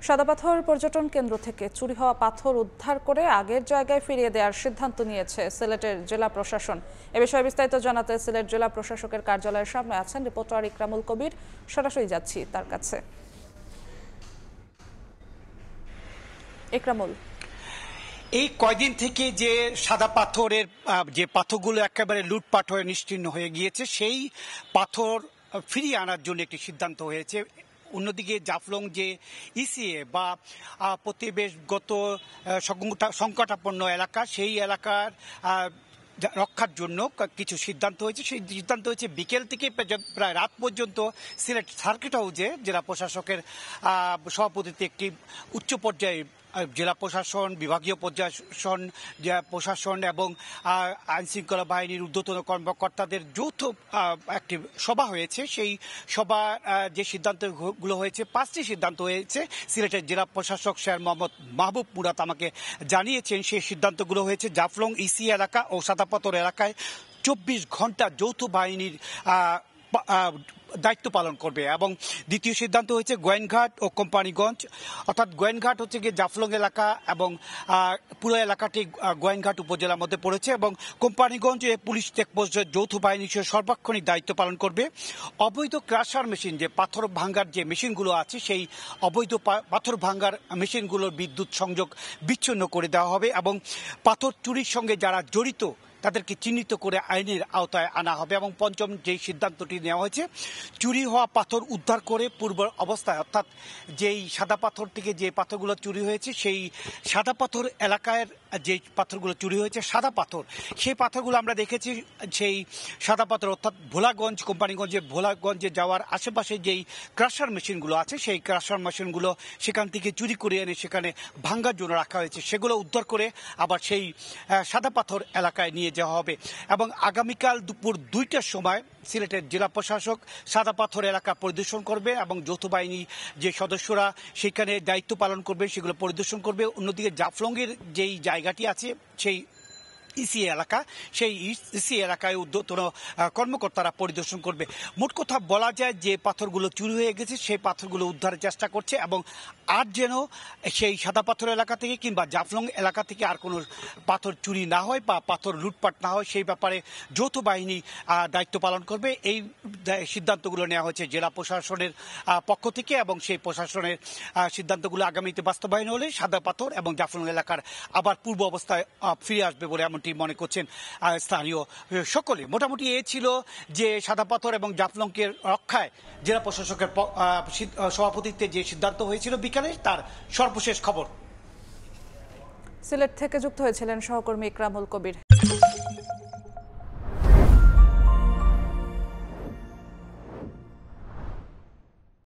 সাদাপাথর পর্যটন কেন্দ্র থেকে চুরি হওয়া পাথর উদ্ধার করে আগের জায়গায় ফিরিয়ে দেওয়ার সিদ্ধান্ত নিয়েছে সিলেটের জেলা প্রশাসন। এ বিষয়ে বিস্তারিত জানাতে সিলেট জেলা প্রশাসকের কার্যালয়ের সামনে আছেন রিপোর্টার ইকরামুল কবির। সরাসরি যাচ্ছি তার কাছে। ইকরামুল, এই কয়দিন থেকে যে সাদা পাথরের যে পাথরগুলো একেবারে লুটপাট হয়ে নিশ্চিহ্ন হয়ে গিয়েছে, সেই পাথর ফিরিয়ে আনার জন্য একটি সিদ্ধান্ত হয়েছে। অন্যদিকে জাফলং যে ইসিএ বা প্রতিবেশগত সংকটাপন্ন এলাকা, সেই এলাকার রক্ষার জন্য কিছু সিদ্ধান্ত হয়েছে। সেই সিদ্ধান্ত হয়েছে বিকেল থেকে প্রায় রাত পর্যন্ত সিলেট সার্কিট হাউসে জেলা প্রশাসকের সভাপতিত্বে একটি উচ্চ পর্যায়ে জেলা প্রশাসন, বিভাগীয় প্রশাসন এবং আইনশৃঙ্খলা বাহিনীর ঊর্ধ্বতন কর্মকর্তাদের যৌথ একটি সভা হয়েছে। সেই সভা যে সিদ্ধান্তগুলো হয়েছে, 5টি সিদ্ধান্ত হয়েছে, সিলেটের জেলা প্রশাসক স্যার মোহাম্মদ মাহবুব মুরাদ আমাকে জানিয়েছেন। সেই সিদ্ধান্তগুলো হয়েছে জাফলং ইসি এলাকা ও সাদাপাথর এলাকায় 24 ঘন্টা যৌথ বাহিনীর দায়িত্ব পালন করবে। এবং দ্বিতীয় সিদ্ধান্ত হয়েছে গোয়েনঘাট ও কোম্পানিগঞ্জ, অর্থাৎ গোয়েনঘাট হচ্ছে গিয়ে জাফলং এলাকা এবং পুরো এলাকাটি গোয়েনঘাট উপজেলার মধ্যে পড়েছে, এবং কোম্পানিগঞ্জ পুলিশ চেকপোস্টের যৌথ বাহিনী হিসেবে সর্বাক্ষণিক দায়িত্ব পালন করবে। অবৈধ ক্রাশার মেশিন, যে পাথর ভাঙ্গার যে মেশিনগুলো আছে, সেই অবৈধ পাথর ভাঙ্গার মেশিনগুলোর বিদ্যুৎ সংযোগ বিচ্ছিন্ন করে দেওয়া হবে এবং পাথর চুরির সঙ্গে যারা জড়িত তাদেরকে চিহ্নিত করে আইনের আওতায় আনা হবে। এবং পঞ্চম যে সিদ্ধান্তটি নেওয়া হয়েছে, চুরি হওয়া পাথর উদ্ধার করে পূর্ব অবস্থায়, অর্থাৎ যেই সাদা পাথর থেকে যে পাথরগুলো চুরি হয়েছে, সেই সাদা পাথর এলাকায় যে পাথরগুলো চুরি হয়েছে সাদা পাথর, সেই পাথরগুলো আমরা দেখেছি সেই সাদা পাথর অর্থাৎ ভোলাগঞ্জ, কোম্পানিগঞ্জে ভোলাগঞ্জে যাওয়ার আশেপাশে যেই ক্রাশার মেশিনগুলো আছে, সেই ক্রাশার মেশিনগুলো সেখান থেকে চুরি করে এনে সেখানে ভাঙ্গার জন্য রাখা হয়েছে। সেগুলো উদ্ধার করে আবার সেই সাদা পাথর এলাকায় নিয়ে যাওয়া হবে। এবং আগামীকাল দুপুর 2টার সময় সিলেটের জেলা প্রশাসক সাদা পাথর এলাকা পরিদর্শন করবে এবং যৌথ বাহিনী যে সদস্যরা সেখানে দায়িত্ব পালন করবে সেগুলো পরিদর্শন করবে। অন্যদিকে জাফলংয়ের যেই জায়গাটি আছে, সেই ইসি এলাকা, সেই ইসি এলাকায় ঊর্ধ্বতন কর্মকর্তারা পরিদর্শন করবে। মোট কথা বলা যায় যে পাথরগুলো চুরি হয়ে গেছে, সেই পাথরগুলো উদ্ধারের চেষ্টা করছে এবং আর যেন সেই সাদা পাথর এলাকা থেকে কিংবা জাফলং এলাকা থেকে আর কোনো পাথর চুরি না হয় বা পাথর লুটপাট না হয়, সেই ব্যাপারে যৌথ বাহিনী দায়িত্ব পালন করবে। এই সিদ্ধান্তগুলো নেওয়া হয়েছে জেলা প্রশাসনের পক্ষ থেকে এবং সেই প্রশাসনের সিদ্ধান্তগুলো আগামীতে বাস্তবায়ন হলে সাদা পাথর এবং জাফলং এলাকার আবার পূর্ব অবস্থায় ফিরে আসবে বলে এমনটি মনে করছেন স্থানীয় সকলে। মোটামুটি এ ছিল যে সাদা পাথর এবং জাফলংকে রক্ষায় জেলা প্রশাসকের সভাপতিত্বে যে সিদ্ধান্ত হয়েছিল বিকালে, তার সর্বশেষ খবর। সিলেট থেকে যুক্ত হয়েছিলেন সহকর্মী ইকরামুল কবির।